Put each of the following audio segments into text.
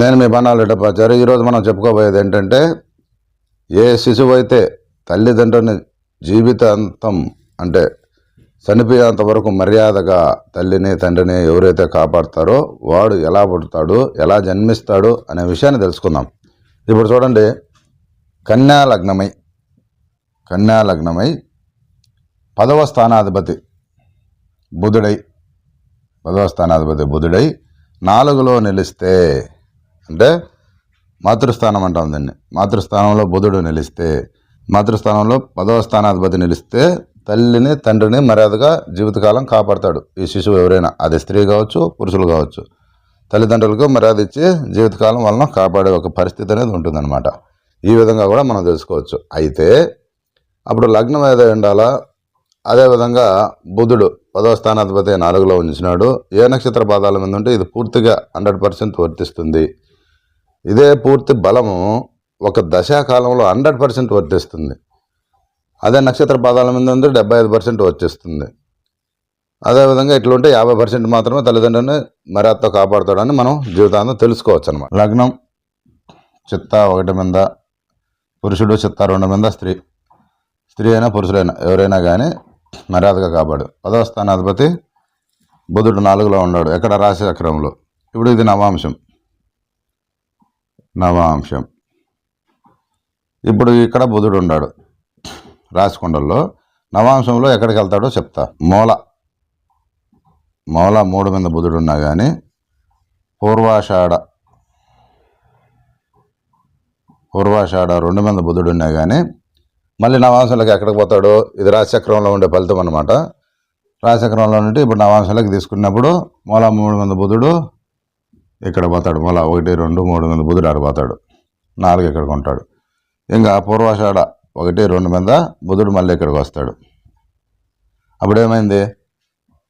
నేను మీ బన్నాలు రెడ్డప్పాచారి. ఈరోజు మనం చెప్పుకోబోయేది ఏంటంటే, ఏ శిశువు అయితే తల్లిదండ్రుని జీవితాంతం అంటే చనిపోయేంత వరకు మర్యాదగా తల్లిని తండ్రిని ఎవరైతే కాపాడుతారో వాడు ఎలా పుడతాడు, ఎలా జన్మిస్తాడు అనే విషయాన్ని తెలుసుకుందాం. ఇప్పుడు చూడండి, కన్యాలగ్నమై 10వ స్థానాధిపతి బుధుడై 4లో నిలిస్తే, అంటే మాతృస్థానం అంటాం దాన్ని. మాతృస్థానంలో బుధుడు నిలిస్తే, మాతృస్థానంలో 10వ స్థానాధిపతి నిలిస్తే తల్లిని తండ్రిని మర్యాదగా జీవితకాలం కాపాడతాడు ఈ శిశువు. ఎవరైనా, అది స్త్రీ కావచ్చు, పురుషులు కావచ్చు, తల్లిదండ్రులకు మర్యాద ఇచ్చి జీవితకాలం వలన కాపాడే ఒక పరిస్థితి అనేది ఉంటుందన్నమాట. ఈ విధంగా కూడా మనం తెలుసుకోవచ్చు. అయితే అప్పుడు లగ్నం ఏదో ఉండాలా. అదేవిధంగా బుధుడు 10వ స్థానాధిపతి 4లో ఉంచినాడు. ఏ నక్షత్ర పాదాల మీద ఉంటే ఇది పూర్తిగా 100% వర్తిస్తుంది. ఇదే పూర్తి బలము ఒక దశాకాలంలో 100% వర్తిస్తుంది. అదే నక్షత్ర పాదాల మీద ఉంటే 75% వచ్చేస్తుంది. అదేవిధంగా ఇట్లుంటే 50% మాత్రమే తల్లిదండ్రులని మర్యాదతో కాపాడుతాడని మనం జీవితాంతం తెలుసుకోవచ్చు అనమాట. లగ్నం చిత్త 1 మీద పురుషుడు, చిత్త 2 మీద స్త్రీ అయినా పురుషులైనా ఎవరైనా కానీ మర్యాదగా కాపాడు. 10వ స్థానాధిపతి బుధుడు 4లో ఉన్నాడు. ఎక్కడ? రాశి చక్రంలో. ఇప్పుడు ఇది నవాంశం. ఇప్పుడు ఇక్కడ బుధుడు ఉన్నాడు రాశికొండల్లో. నవాంశంలో ఎక్కడికి వెళ్తాడో చెప్తా. మూల 3 మీద బుధుడు ఉన్నా కానీ, పూర్వాషాఢ 2 మీద బుధుడు ఉన్నా కానీ మళ్ళీ నవాంశంలోకి ఎక్కడికి పోతాడో, ఇది రాశిచక్రంలో ఉండే ఫలితం అనమాట. రాశిచక్రంలో నుండి ఇప్పుడు నవాంశంలోకి తీసుకున్నప్పుడు మూల 3 మీద బుధుడు ఇక్కడ పోతాడు. మూల 1, 2, 3 మీద బుధుడు ఆడ పోతాడు. 4 ఇక్కడికి ఉంటాడు. ఇంకా పూర్వాషాఢ 1, 2 మీద బుధుడు మళ్ళీ ఇక్కడికి వస్తాడు. అప్పుడేమైంది?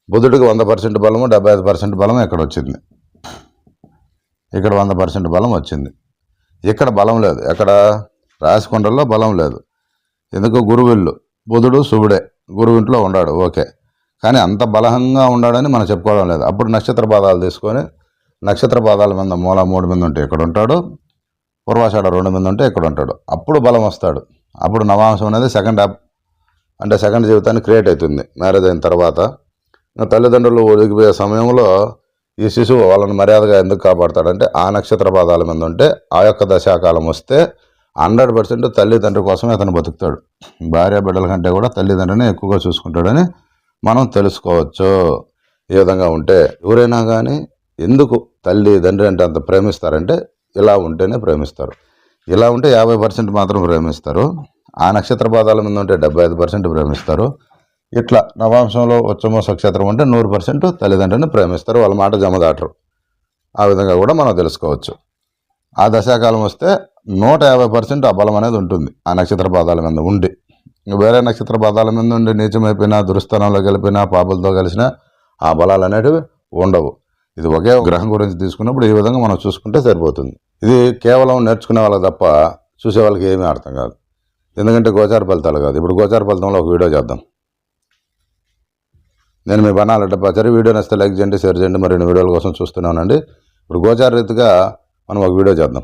బుధుడికి 100% బలము, 75% బలం ఇక్కడ వచ్చింది. ఇక్కడ 100% బలం వచ్చింది. ఇక్కడ బలం లేదు. ఎక్కడ? రాశికొండల్లో బలం లేదు. ఎందుకు? గురువిల్లు. బుధుడు శుభుడే, గురువింట్లో ఉన్నాడు, ఓకే. కానీ అంత బలంగా ఉన్నాడని మనం చెప్పుకోవడం లేదు. అప్పుడు నక్షత్ర పాదాలు తీసుకొని, నక్షత్ర పాదాల మీద మూల 3 మీద ఉంటే ఇక్కడ ఉంటాడు, పూర్వాషాఢ 2 మీద ఉంటే ఇక్కడ ఉంటాడు. అప్పుడు బలం వస్తాడు. అప్పుడు నవాంశం అనేది సెకండ్ జీవితాన్ని క్రియేట్ అవుతుంది. మ్యారేజ్ అయిన తర్వాత తల్లిదండ్రులు ఒదిగిపోయే సమయంలో ఈ శిశువు వాళ్ళని మర్యాదగా ఎందుకు కాపాడతాడంటే, ఆ నక్షత్ర పాదాల మీద ఉంటే ఆ యొక్క దశాకాలం వస్తే 100% తల్లిదండ్రి కోసమే అతను బతుకుతాడు. భార్య బిడ్డల కంటే కూడా తల్లిదండ్రిని ఎక్కువగా చూసుకుంటాడని మనం తెలుసుకోవచ్చు. ఈ విధంగా ఉంటే ఎవరైనా కానీ ఎందుకు తల్లిదండ్రి అంటే అంత ప్రేమిస్తారంటే, ఇలా ఉంటేనే ప్రేమిస్తారు. ఇలా ఉంటే 50% మాత్రం ప్రేమిస్తారు. ఆ నక్షత్ర పాదాల మీద ఉంటే 75% ప్రేమిస్తారు. ఇట్లా నవాంశంలో వచ్చమో నక్షత్రం అంటే 100% తల్లిదండ్రిని ప్రేమిస్తారు. వాళ్ళ మాట జమదాటరు. ఆ విధంగా కూడా మనం తెలుసుకోవచ్చు. ఆ దశాకాలం వస్తే 150% ఆ బలం అనేది ఉంటుంది ఆ నక్షత్ర పాదాల మీద ఉండి. వేరే నక్షత్ర పాదాల మీద ఉండి నీచమైపోయినా, దురుస్థానంలో కలిపినా, పాపులతో కలిసినా ఆ బలాలు అనేటివి ఉండవు. ఇది ఒకే గ్రహం గురించి తీసుకున్నప్పుడు ఈ విధంగా మనం చూసుకుంటే సరిపోతుంది. ఇది కేవలం నేర్చుకునే వాళ్ళకి తప్ప చూసే వాళ్ళకి ఏమీ అర్థం కాదు. ఎందుకంటే గోచార ఫలితాలు కాదు. ఇప్పుడు గోచార ఫలితంలో ఒక వీడియో చేద్దాం. నేను మీ బన్నాల రెడ్డప్పాచారి. వీడియో నచ్చితే లైక్ చేయండి, షేర్ చేయండి. మరిన్ని వీడియోల కోసం చూస్తున్నానండి. ఇప్పుడు గోచార రీతిగా మనం ఒక వీడియో చేద్దాం.